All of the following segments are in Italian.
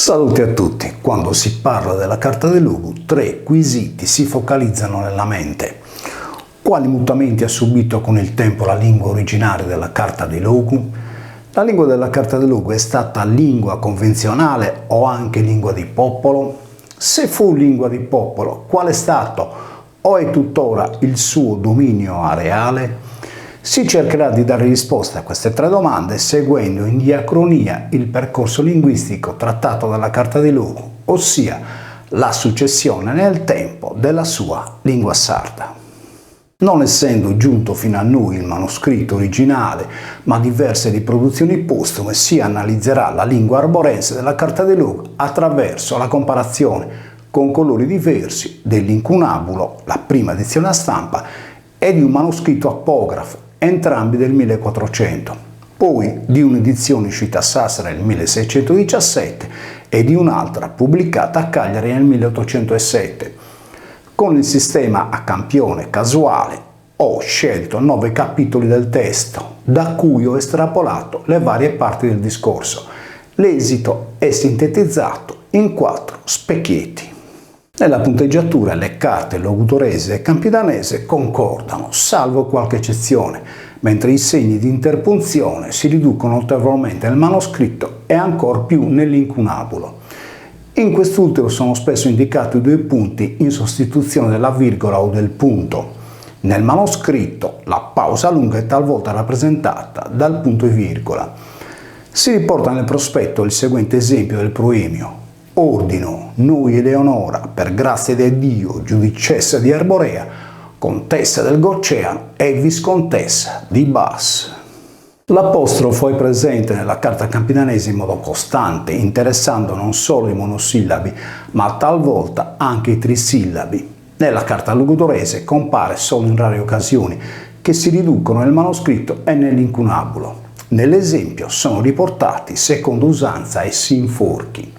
Salute a tutti! Quando si parla della carta di Lugu, tre quesiti si focalizzano nella mente. Quali mutamenti ha subito con il tempo la lingua originaria della carta di Lugu? La lingua della carta di Lugu è stata lingua convenzionale o anche lingua di popolo? Se fu lingua di popolo, qual è stato o è tuttora il suo dominio areale? Si cercherà di dare risposta a queste tre domande seguendo in diacronia il percorso linguistico trattato dalla carta di Lugu, ossia la successione nel tempo della sua lingua sarda. Non essendo giunto fino a noi il manoscritto originale, ma diverse riproduzioni postume, si analizzerà la lingua arborense della carta di Lugu attraverso la comparazione con colori diversi dell'incunabulo, la prima edizione a stampa, e di un manoscritto apografo, entrambi del 1400, poi di un'edizione uscita a Sassari nel 1617 e di un'altra pubblicata a Cagliari nel 1807. Con il sistema a campione casuale ho scelto 9 capitoli del testo, da cui ho estrapolato le varie parti del discorso. L'esito è sintetizzato in 4 specchietti. Nella punteggiatura le carte logudorese e campidanese concordano, salvo qualche eccezione, mentre i segni di interpunzione si riducono notevolmente nel manoscritto e ancor più nell'incunabulo. In quest'ultimo sono spesso indicati 2 punti in sostituzione della virgola o del punto. Nel manoscritto la pausa lunga è talvolta rappresentata dal punto e virgola. Si riporta nel prospetto il seguente esempio del proemio. Ordino, noi Eleonora, per grazia di Dio, giudicessa di Arborea, contessa del Gorceano e viscontessa di Bas. L'apostrofo è presente nella carta campidanese in modo costante, interessando non solo i monosillabi, ma talvolta anche i trisillabi. Nella carta logudorese compare solo in rare occasioni, che si riducono nel manoscritto e nell'incunabulo. Nell'esempio sono riportati, secondo usanza, e sinforchi.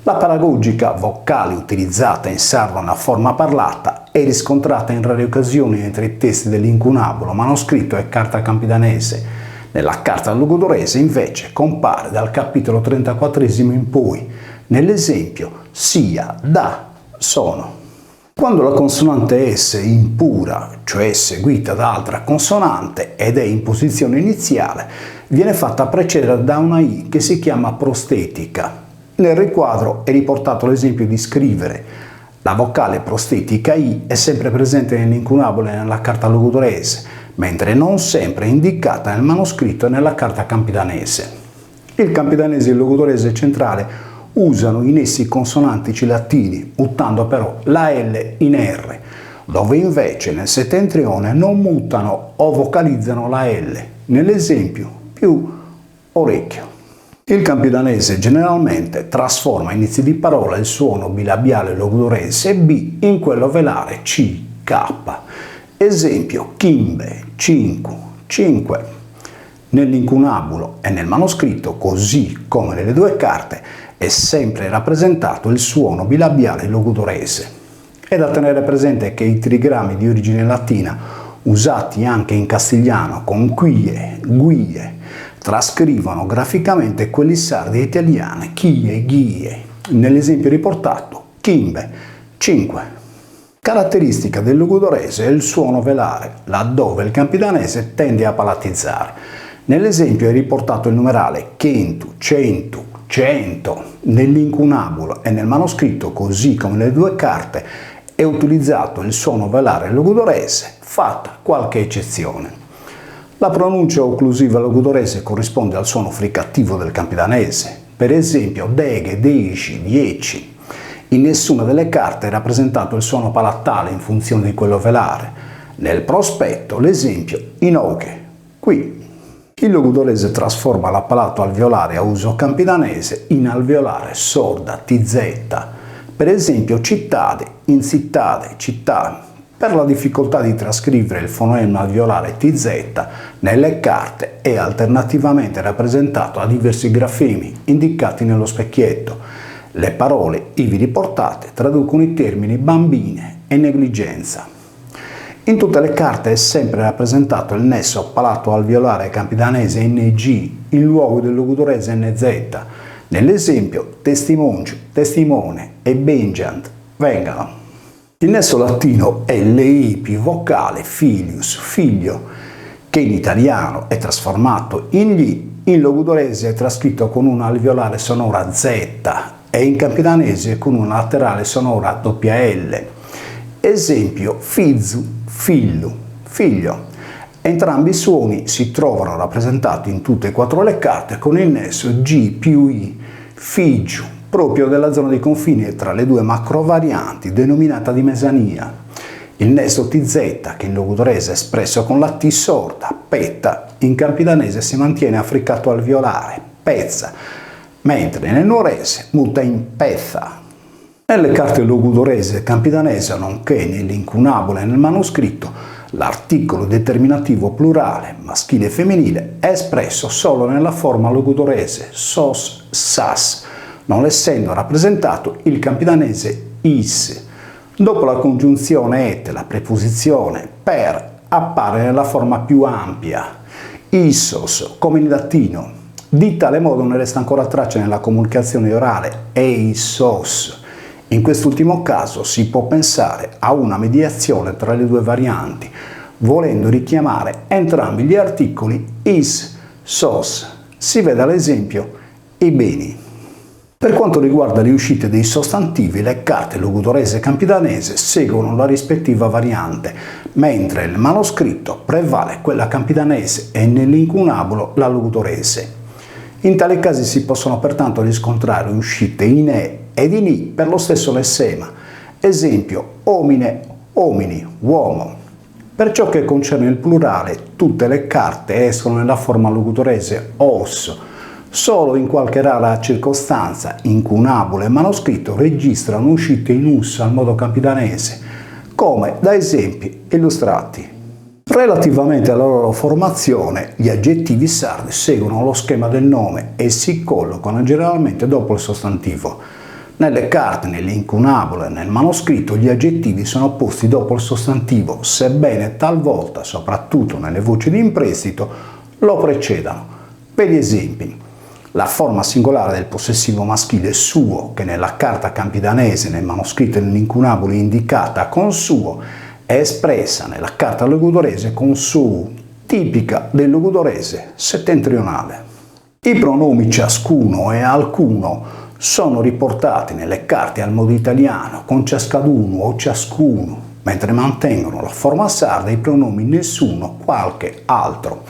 La paragogica vocale utilizzata in sardo nella forma parlata è riscontrata in rare occasioni nei i testi dell'incunabulo, manoscritto e carta campidanese. Nella carta logudorese invece compare dal capitolo 34esimo in poi, nell'esempio sia, da, sono. Quando la consonante S è impura, cioè seguita da altra consonante ed è in posizione iniziale, viene fatta precedere da una I che si chiama prostetica. Nel riquadro è riportato l'esempio di scrivere. La vocale prostetica I è sempre presente nell'incunabulo e nella carta logudorese, mentre non sempre è indicata nel manoscritto e nella carta campidanese. Il campidanese e il logudorese centrale usano in essi consonantici latini, mutando però la L in R, dove invece nel settentrione non mutano o vocalizzano la L, nell'esempio più orecchio. Il campidanese generalmente trasforma a inizi di parola il suono bilabiale logudorese B in quello velare C, K. Esempio, chimbe, cinque, cinque. Nell'incunabulo e nel manoscritto, così come nelle 2 carte, è sempre rappresentato il suono bilabiale logudorese. È da tenere presente che i trigrammi di origine latina, usati anche in castigliano con quie, guie, trascrivono graficamente quelli sardi e italiani, chie, ghie, nell'esempio riportato, chimbe, 5. Caratteristica del logudorese è il suono velare, laddove il campidanese tende a palatizzare. Nell'esempio è riportato il numerale centu, centu, cento. Nell'incunabulo e nel manoscritto, così come nelle 2 carte, è utilizzato il suono velare logudorese, fatta qualche eccezione. La pronuncia occlusiva logudorese corrisponde al suono fricativo del campidanese, per esempio deghe, 10, 10. In nessuna delle carte è rappresentato il suono palatale in funzione di quello velare. Nel prospetto l'esempio inoghe, qui. Il logudorese trasforma l'appalato alveolare a uso campidanese in alveolare sorda, TZ. Per esempio cittade, in cittade, città. Per la difficoltà di trascrivere il fonema alveolare TZ, nelle carte è alternativamente rappresentato a diversi grafemi indicati nello specchietto. Le parole ivi riportate traducono i termini bambine e negligenza. In tutte le carte è sempre rappresentato il nesso palato alveolare campidanese NG in luogo del logudorese NZ. Nell'esempio testimonio, testimone e bengiant, vengano. Il nesso latino è l'ei più vocale filius, figlio, che in italiano è trasformato in gli, in logudorese è trascritto con una alveolare sonora Z e in campidanese con una laterale sonora doppia L. Esempio fizu, fillu, figlio. Entrambi i suoni si trovano rappresentati in tutte e quattro le carte con il nesso G più I, figiu, proprio della zona di confine tra le due macrovarianti denominata di mesania. Il nesso TZ, che in logudorese è espresso con la T sorda, petta, in campidanese si mantiene affricato alveolare, pezza, mentre nel nuorese muta in pezza. Nelle carte logudorese e campidanese, nonché nell'incunabolo e nel manoscritto, l'articolo determinativo plurale, maschile e femminile, è espresso solo nella forma logudorese, sos, sas, non essendo rappresentato il campidanese is. Dopo la congiunzione et, la preposizione per appare nella forma più ampia, issos, come in latino. Di tale modo ne resta ancora traccia nella comunicazione orale, eisos. In quest'ultimo caso si può pensare a una mediazione tra le due varianti, volendo richiamare entrambi gli articoli is, sos. Si veda l'esempio i beni. Per quanto riguarda le uscite dei sostantivi, le carte logudorese e campidanese seguono la rispettiva variante, mentre nel manoscritto prevale quella campidanese e nell'incunabolo la logudorese. In tali casi si possono pertanto riscontrare uscite in e ed in i per lo stesso lessema. Esempio omine, omini, uomo. Per ciò che concerne il plurale, tutte le carte escono nella forma logudorese os. Solo in qualche rara circostanza, incunabolo e manoscritto registrano uscite in us al modo campidanese, come da esempi illustrati. Relativamente alla loro formazione, gli aggettivi sardi seguono lo schema del nome e si collocano generalmente dopo il sostantivo. Nelle carte, nell'incunabolo e nel manoscritto gli aggettivi sono posti dopo il sostantivo, sebbene talvolta, soprattutto nelle voci di imprestito, lo precedano. Per gli esempi, la forma singolare del possessivo maschile suo, che nella carta campidanese, nel manoscritto e nell'incunabolo è indicata con suo, è espressa nella carta logudorese con su, tipica del logudorese settentrionale. I pronomi ciascuno e alcuno sono riportati nelle carte al modo italiano con ciascaduno o ciascuno, mentre mantengono la forma sarda i pronomi nessuno, qualche altro.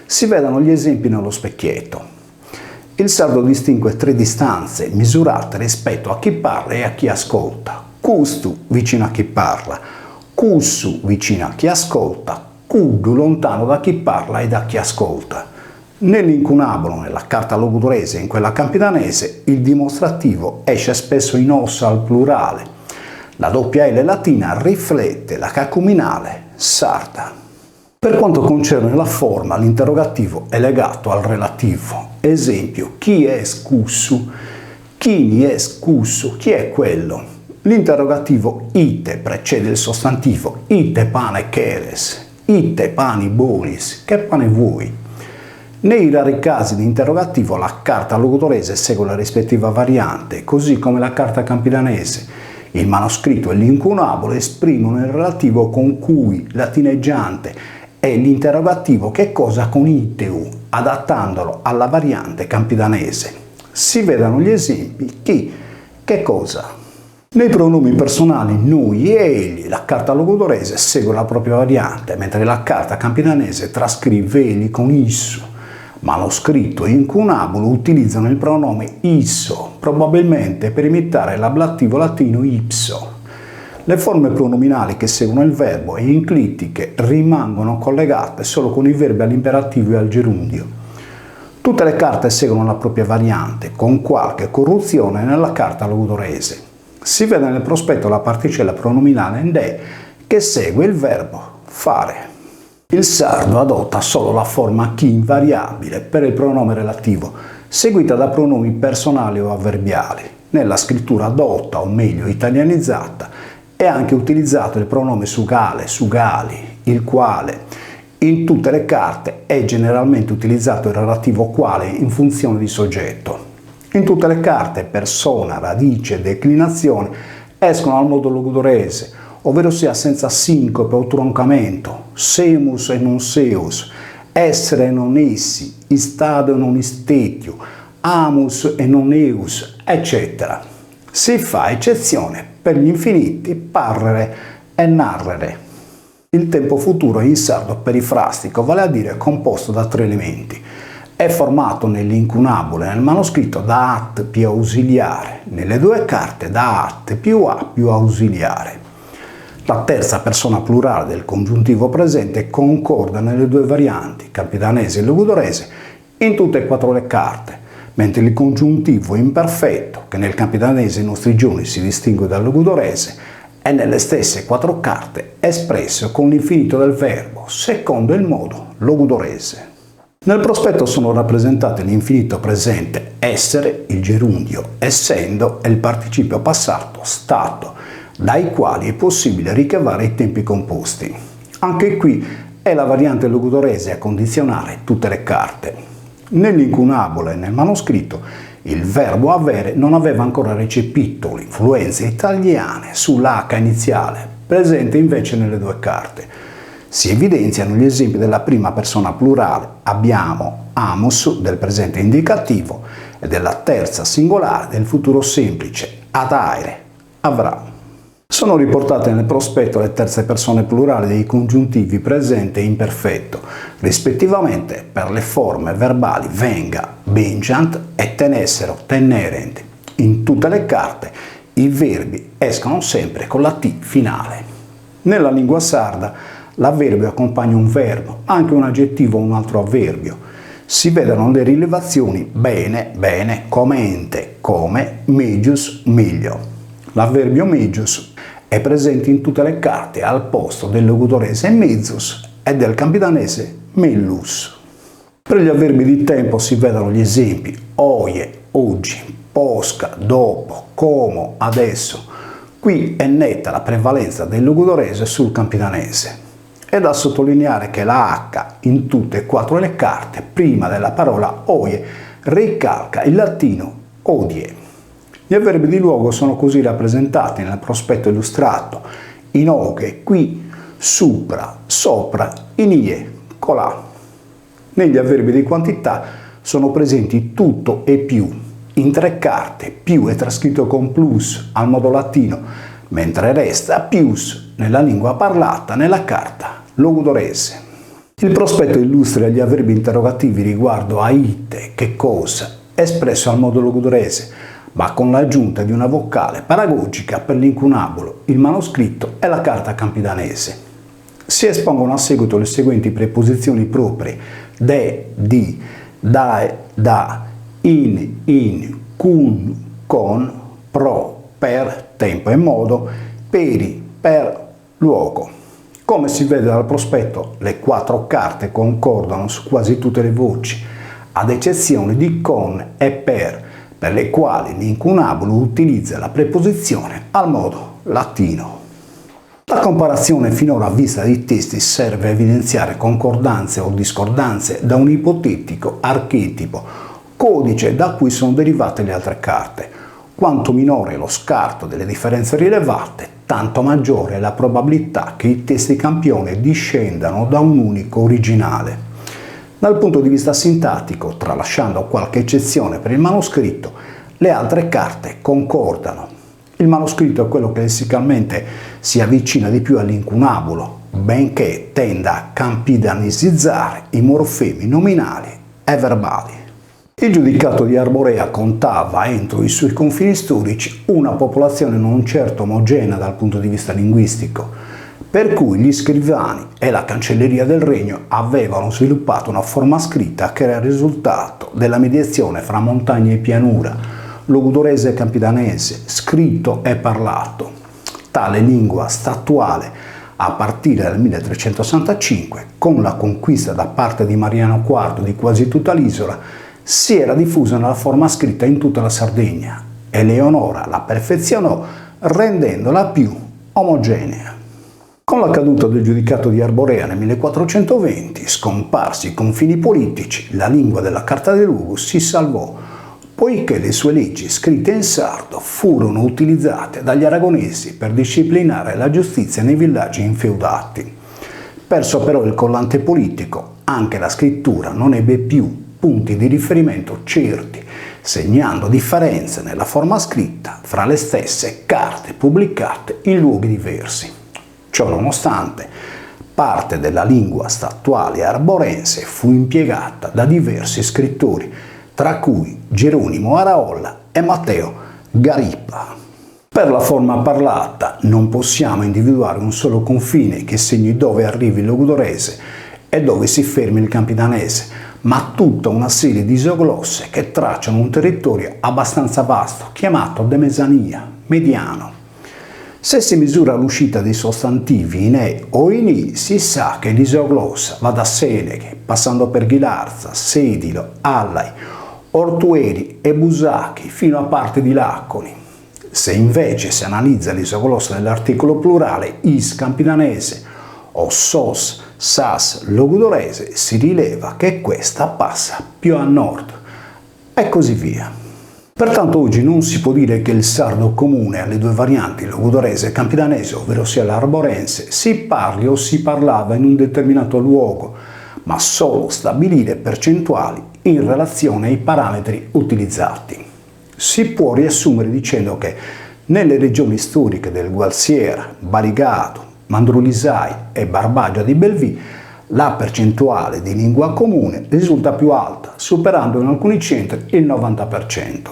Si vedano gli esempi nello specchietto. Il sardo distingue tre distanze misurate rispetto a chi parla e a chi ascolta. Custu vicino a chi parla, cussu vicino a chi ascolta, cuddu lontano da chi parla e da chi ascolta. Nell'incunabolo, nella carta logudorese e in quella campidanese, il dimostrativo esce spesso in ossa al plurale. La doppia L latina riflette la cacuminale sarda. Per quanto concerne la forma, l'interrogativo è legato al relativo. Esempio, chi è scussu? Chi è scussu? Chi è quello? L'interrogativo ite precede il sostantivo ite pane cheres, ite pani bonis, che pane vuoi? Nei rari casi di interrogativo la carta logudorese segue la rispettiva variante, così come la carta campidanese. Il manoscritto e l'incunabolo esprimono il relativo con cui, latineggiante, e l'interrogativo che cosa con iteu, adattandolo alla variante campidanese. Si vedano gli esempi chi, che cosa. Nei pronomi personali noi e egli, la carta logudorese segue la propria variante, mentre la carta campidanese trascrive egli con isso. Manoscritto e incunabolo utilizzano il pronome isso, probabilmente per imitare l'ablativo latino ipso. Le forme pronominali che seguono il verbo e enclittiche rimangono collegate solo con i verbi all'imperativo e al gerundio. Tutte le carte seguono la propria variante, con qualche corruzione nella carta logudorese. Si vede nel prospetto la particella pronominale ende che segue il verbo fare. Il sardo adotta solo la forma chi invariabile per il pronome relativo, seguita da pronomi personali o avverbiali. Nella scrittura dotta, o meglio italianizzata, è anche utilizzato il pronome sugale, sugali, il quale. In tutte le carte è generalmente utilizzato il relativo quale in funzione di soggetto. In tutte le carte persona, radice e declinazione escono al modo logudorese, ovvero sia senza sincope o troncamento, semus e non seus, essere e non essi, istado e non istetio, amus e non eus, eccetera. Si fa eccezione per gli infiniti parrere e narrere. Il tempo futuro è in sardo perifrastico, vale a dire composto da 3 elementi. È formato nell'incunabolo e nel manoscritto da at più ausiliare, nelle 2 carte da at più a più ausiliare. La terza persona plurale del congiuntivo presente concorda nelle 2 varianti, capitanese e logudorese, in tutte e 4 le carte, mentre il congiuntivo imperfetto, che nel capitanese ai nostri giorni si distingue dal logudorese, è nelle stesse 4 carte espresso con l'infinito del verbo, secondo il modo logudorese. Nel prospetto sono rappresentate l'infinito presente essere, il gerundio essendo e il participio passato stato, dai quali è possibile ricavare i tempi composti. Anche qui è la variante logudorese a condizionare tutte le carte. Nell'incunabolo e nel manoscritto il verbo avere non aveva ancora recepito l'influenza italiana sull'H iniziale, presente invece nelle 2 carte. Si evidenziano gli esempi della prima persona plurale, abbiamo amus del presente indicativo e della terza singolare del futuro semplice, adaere, avrà. Sono riportate nel prospetto le terze persone plurali dei congiuntivi presente e imperfetto, rispettivamente per le forme verbali venga, vengiant e tenessero, tenerent. In tutte le carte i verbi escono sempre con la T finale. Nella lingua sarda l'avverbio accompagna un verbo, anche un aggettivo o un altro avverbio. Si vedono le rilevazioni bene, bene, comente, come, megius, meglio. L'avverbio megius è presente in tutte le carte al posto del logudorese mezzus e del capitanese mellus. Per gli avverbi di tempo si vedono gli esempi oie, oggi, posca, dopo, como, adesso. Qui è netta la prevalenza del logudorese sul capitanese. È da sottolineare che la H in tutte e 4 le carte, prima della parola oie, ricalca il latino odie. Gli avverbi di luogo sono così rappresentati nel prospetto illustrato, in oghe, qui, supra, sopra, in ie, colà. Negli avverbi di quantità sono presenti tutto e più, in 3 carte, più è trascritto con plus al modo latino, mentre resta pius nella lingua parlata nella carta logudorese. Il prospetto illustra gli avverbi interrogativi riguardo a ite, che cosa, espresso al modo logudorese, ma con l'aggiunta di una vocale paragogica per l'incunabolo, il manoscritto e la carta campidanese. Si espongono a seguito le seguenti preposizioni proprie: de, di, dae, da, in, cun, con, pro, per, tempo e modo, peri, per, luogo. Come si vede dal prospetto, le 4 carte concordano su quasi tutte le voci, ad eccezione di con e per le quali l'incunabolo utilizza la preposizione al modo latino. La comparazione finora vista dei testi serve a evidenziare concordanze o discordanze da un ipotetico archetipo, codice da cui sono derivate le altre carte. Quanto minore è lo scarto delle differenze rilevate, tanto maggiore è la probabilità che i testi campione discendano da un unico originale. Dal punto di vista sintattico, tralasciando qualche eccezione per il manoscritto, le altre carte concordano. Il manoscritto è quello che lessicalmente si avvicina di più all'incunabolo, benché tenda a campidanesizzare i morfemi nominali e verbali. Il giudicato di Arborea contava entro i suoi confini storici una popolazione non certo omogenea dal punto di vista linguistico, per cui gli scrivani e la cancelleria del regno avevano sviluppato una forma scritta che era il risultato della mediazione fra montagna e pianura, logudorese e campidanese, scritto e parlato. Tale lingua statuale, a partire dal 1365, con la conquista da parte di Mariano IV di quasi tutta l'isola, si era diffusa nella forma scritta in tutta la Sardegna e Leonora la perfezionò rendendola più omogenea. Con la caduta del giudicato di Arborea nel 1420, scomparsi i confini politici, la lingua della Carta de Lugo si salvò, poiché le sue leggi scritte in sardo furono utilizzate dagli aragonesi per disciplinare la giustizia nei villaggi infeudati. Perso però il collante politico, anche la scrittura non ebbe più punti di riferimento certi, segnando differenze nella forma scritta fra le stesse carte pubblicate in luoghi diversi. Ciò nonostante, parte della lingua statuale arborense fu impiegata da diversi scrittori, tra cui Geronimo Araolla e Matteo Garippa. Per la forma parlata non possiamo individuare un solo confine che segni dove arrivi il logudorese e dove si fermi il campidanese, ma tutta una serie di isoglosse che tracciano un territorio abbastanza vasto, chiamato demesania, mediano. Se si misura l'uscita dei sostantivi in e o in i, si sa che l'isoglossa va da Seneghe, passando per Ghilarza, Sedilo, Allai, Ortueri e Busachi, fino a parte di Laconi. Se invece si analizza l'isoglossa dell'articolo plurale is campidanese o sos, sas, logudorese, si rileva che questa passa più a nord, e così via. Pertanto oggi non si può dire che il sardo comune alle due varianti logudorese e campidanese, ovvero sia l'arborense, si parli o si parlava in un determinato luogo, ma solo stabilire percentuali in relazione ai parametri utilizzati. Si può riassumere dicendo che nelle regioni storiche del Gualsiera, Barigato, Mandrulisai e Barbagia di Belvì la percentuale di lingua comune risulta più alta, superando in alcuni centri il 90%.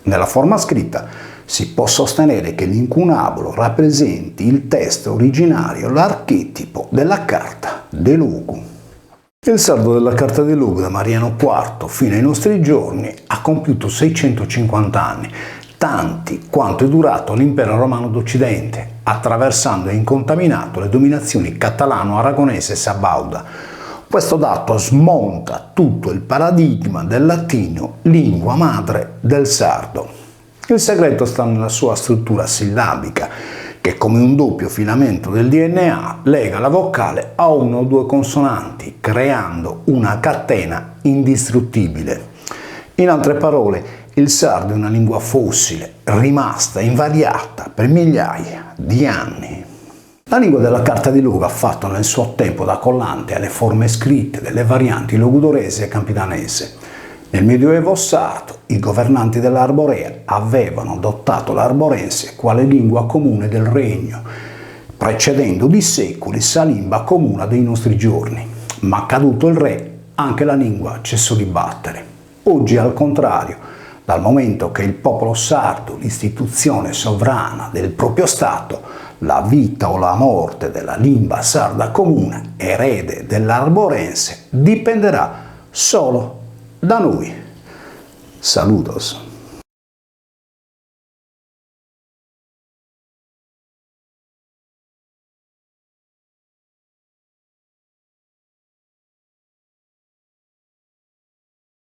Nella forma scritta si può sostenere che l'incunabulo rappresenti il testo originario, l'archetipo della carta de Lugu. Il sardo della carta de Lugu da Mariano IV fino ai nostri giorni ha compiuto 650 anni, tanti quanto è durato l'impero romano d'Occidente, attraversando e incontaminato le dominazioni catalano-aragonese e sabauda. Questo dato smonta tutto il paradigma del latino, lingua madre del sardo. Il segreto sta nella sua struttura sillabica, che come un doppio filamento del DNA lega la vocale a una o due consonanti, creando una catena indistruttibile. In altre parole, il sardo è una lingua fossile, rimasta invariata per migliaia di anni. La lingua della carta di Lugu ha fatto nel suo tempo da collante alle forme scritte delle varianti logudorese e campidanese. Nel Medioevo sardo, i governanti dell'Arborea avevano adottato l'arborense quale lingua comune del regno, precedendo di secoli la lingua comune dei nostri giorni. Ma caduto il re, anche la lingua cessò di battere. Oggi, al contrario, dal momento che il popolo sardo, l'istituzione sovrana del proprio Stato, la vita o la morte della lingua sarda comune, erede dell'arborense, dipenderà solo da noi. Saludos.